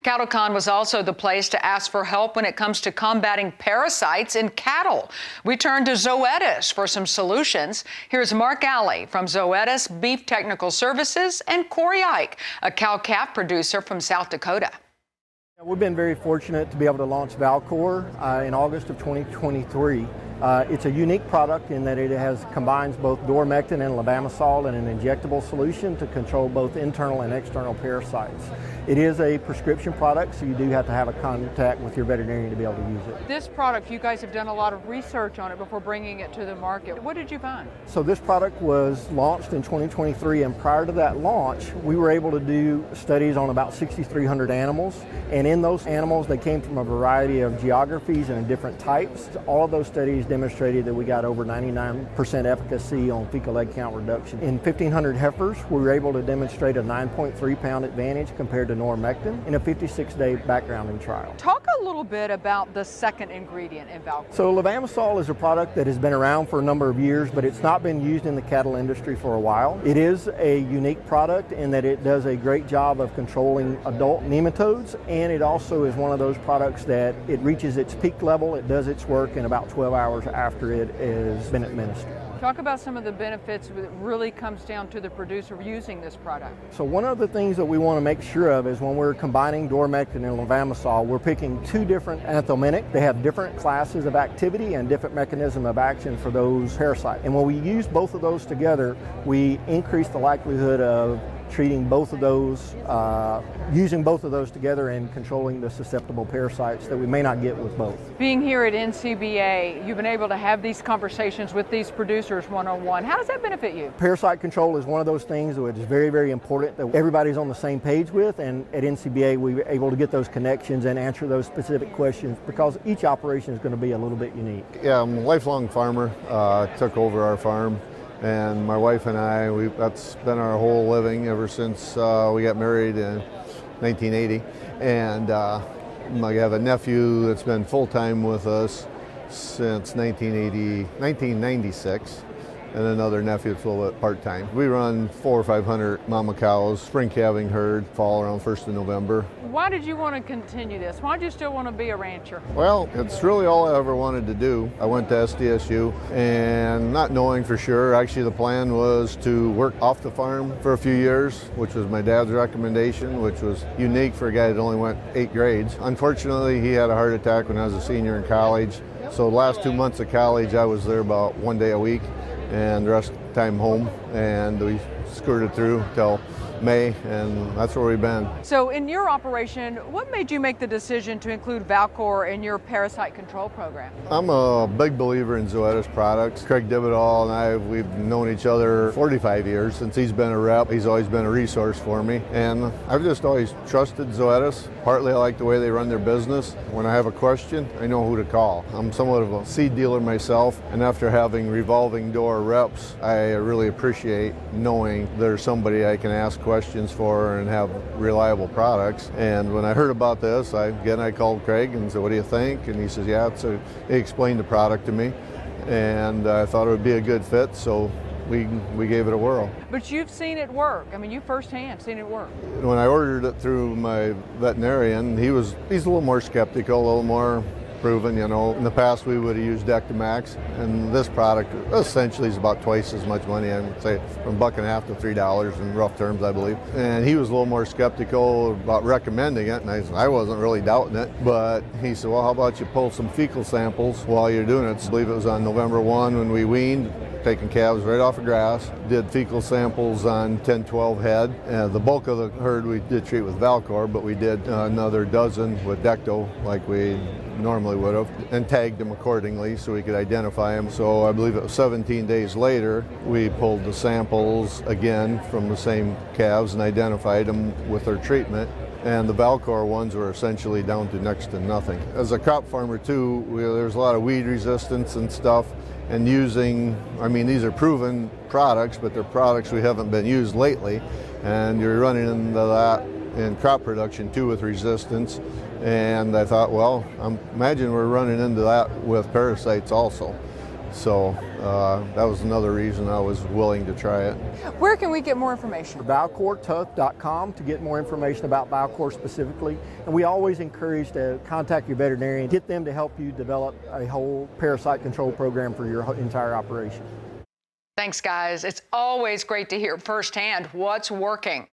CattleCon was also the place to ask for help when it comes to combating parasites in cattle. We turned to Zoetis for some solutions. Here's Mark Alley from Zoetis Beef Technical Services and Cory Eich, a cow-calf producer from South Dakota. We've been very fortunate to be able to launch Valcor in August of 2023. It's a unique product in that it combines both doramectin and levamisole in an injectable solution to control both internal and external parasites. It is a prescription product, so you do have to have a contact with your veterinarian to be able to use it. This product, you guys have done a lot of research on it before bringing it to the market. What did you find? So this product was launched in 2023, and prior to that launch, we were able to do studies on about 6,300 animals. And in those animals, they came from a variety of geographies and different types. All of those studies demonstrated that we got over 99% efficacy on fecal egg count reduction. In 1,500 heifers, we were able to demonstrate a 9.3 pound advantage compared to doramectin in a 56-day backgrounding trial. Talk a little bit about the second ingredient in Valkor. So levamisole is a product that has been around for a number of years, but it's not been used in the cattle industry for a while. It is a unique product in that it does a great job of controlling adult nematodes, and it also is one of those products that it reaches its peak level, it does its work in about 12 hours after it has been administered. Talk about some of the benefits that really comes down to the producer using this product. So one of the things that we want to make sure of is when we're combining doramectin and levamisole, we're picking two different anthelmintic. They have different classes of activity and different mechanism of action for those parasites. And when we use both of those together, we increase the likelihood of treating both of those, using both of those together and controlling the susceptible parasites that we may not get with both. Being here at NCBA, you've been able to have these conversations with these producers one-on-one. How does that benefit you? Parasite control is one of those things that is very, very important that everybody's on the same page with, and at NCBA we were able to get those connections and answer those specific questions because each operation is going to be a little bit unique. Yeah, I'm a lifelong farmer, took over our farm. And my wife and I, that's been our whole living ever since we got married in 1980. And I have a nephew that's been full-time with us since 1996. And another nephew that's a little bit part-time. We run 400 or 500 mama cows, spring calving herd, fall around 1st of November. Why did you want to continue this? Why did you still want to be a rancher? Well, it's really all I ever wanted to do. I went to SDSU and not knowing for sure, actually the plan was to work off the farm for a few years, which was my dad's recommendation, which was unique for a guy that only went 8 grades. Unfortunately, he had a heart attack when I was a senior in college. So the last 2 months of college, I was there about 1 day a week, and the rest of the time home, and we skirted through till May, and that's where we've been. So in your operation, what made you make the decision to include Valkor in your parasite control program? I'm a big believer in Zoetis products. Craig Dibidall and I, we've known each other 45 years. Since he's been a rep, he's always been a resource for me. And I've just always trusted Zoetis. Partly I like the way they run their business. When I have a question, I know who to call. I'm somewhat of a seed dealer myself, and after having revolving door reps, I really appreciate knowing there's somebody I can ask questions for and have reliable products. And when I heard about this, I called Craig and said, what do you think? And he says, yeah. So he explained the product to me, and I thought it would be a good fit, so we gave it a whirl. But you've seen it work. I mean, you firsthand seen it work. When I ordered it through my veterinarian, he's a little more skeptical, a little more proven, you know. In the past we would have used Dectomax, and this product essentially is about twice as much money. I would say from $1.50 to $3 in rough terms, I believe. And he was a little more skeptical about recommending it, and I wasn't really doubting it, but he said, well, how about you pull some fecal samples while you're doing it? I believe it was on November 1 when we weaned, taking calves right off of grass, did fecal samples on 10, 12 head. The bulk of the herd we did treat with Valkor, but we did another dozen with Decto like we normally would have, and tagged them accordingly so we could identify them. So I believe it was 17 days later, we pulled the samples again from the same calves and identified them with their treatment. And the Valkor ones were essentially down to next to nothing. As a crop farmer too, there's a lot of weed resistance and stuff, and these are proven products, but they're products we haven't been used lately, and you're running into that in crop production too with resistance. And I thought, well, imagine we're running into that with parasites also. So that was another reason I was willing to try it. Where can we get more information? ValcorTough.com to get more information about Valcor specifically. And we always encourage to contact your veterinarian, get them to help you develop a whole parasite control program for your entire operation. Thanks, guys. It's always great to hear firsthand what's working.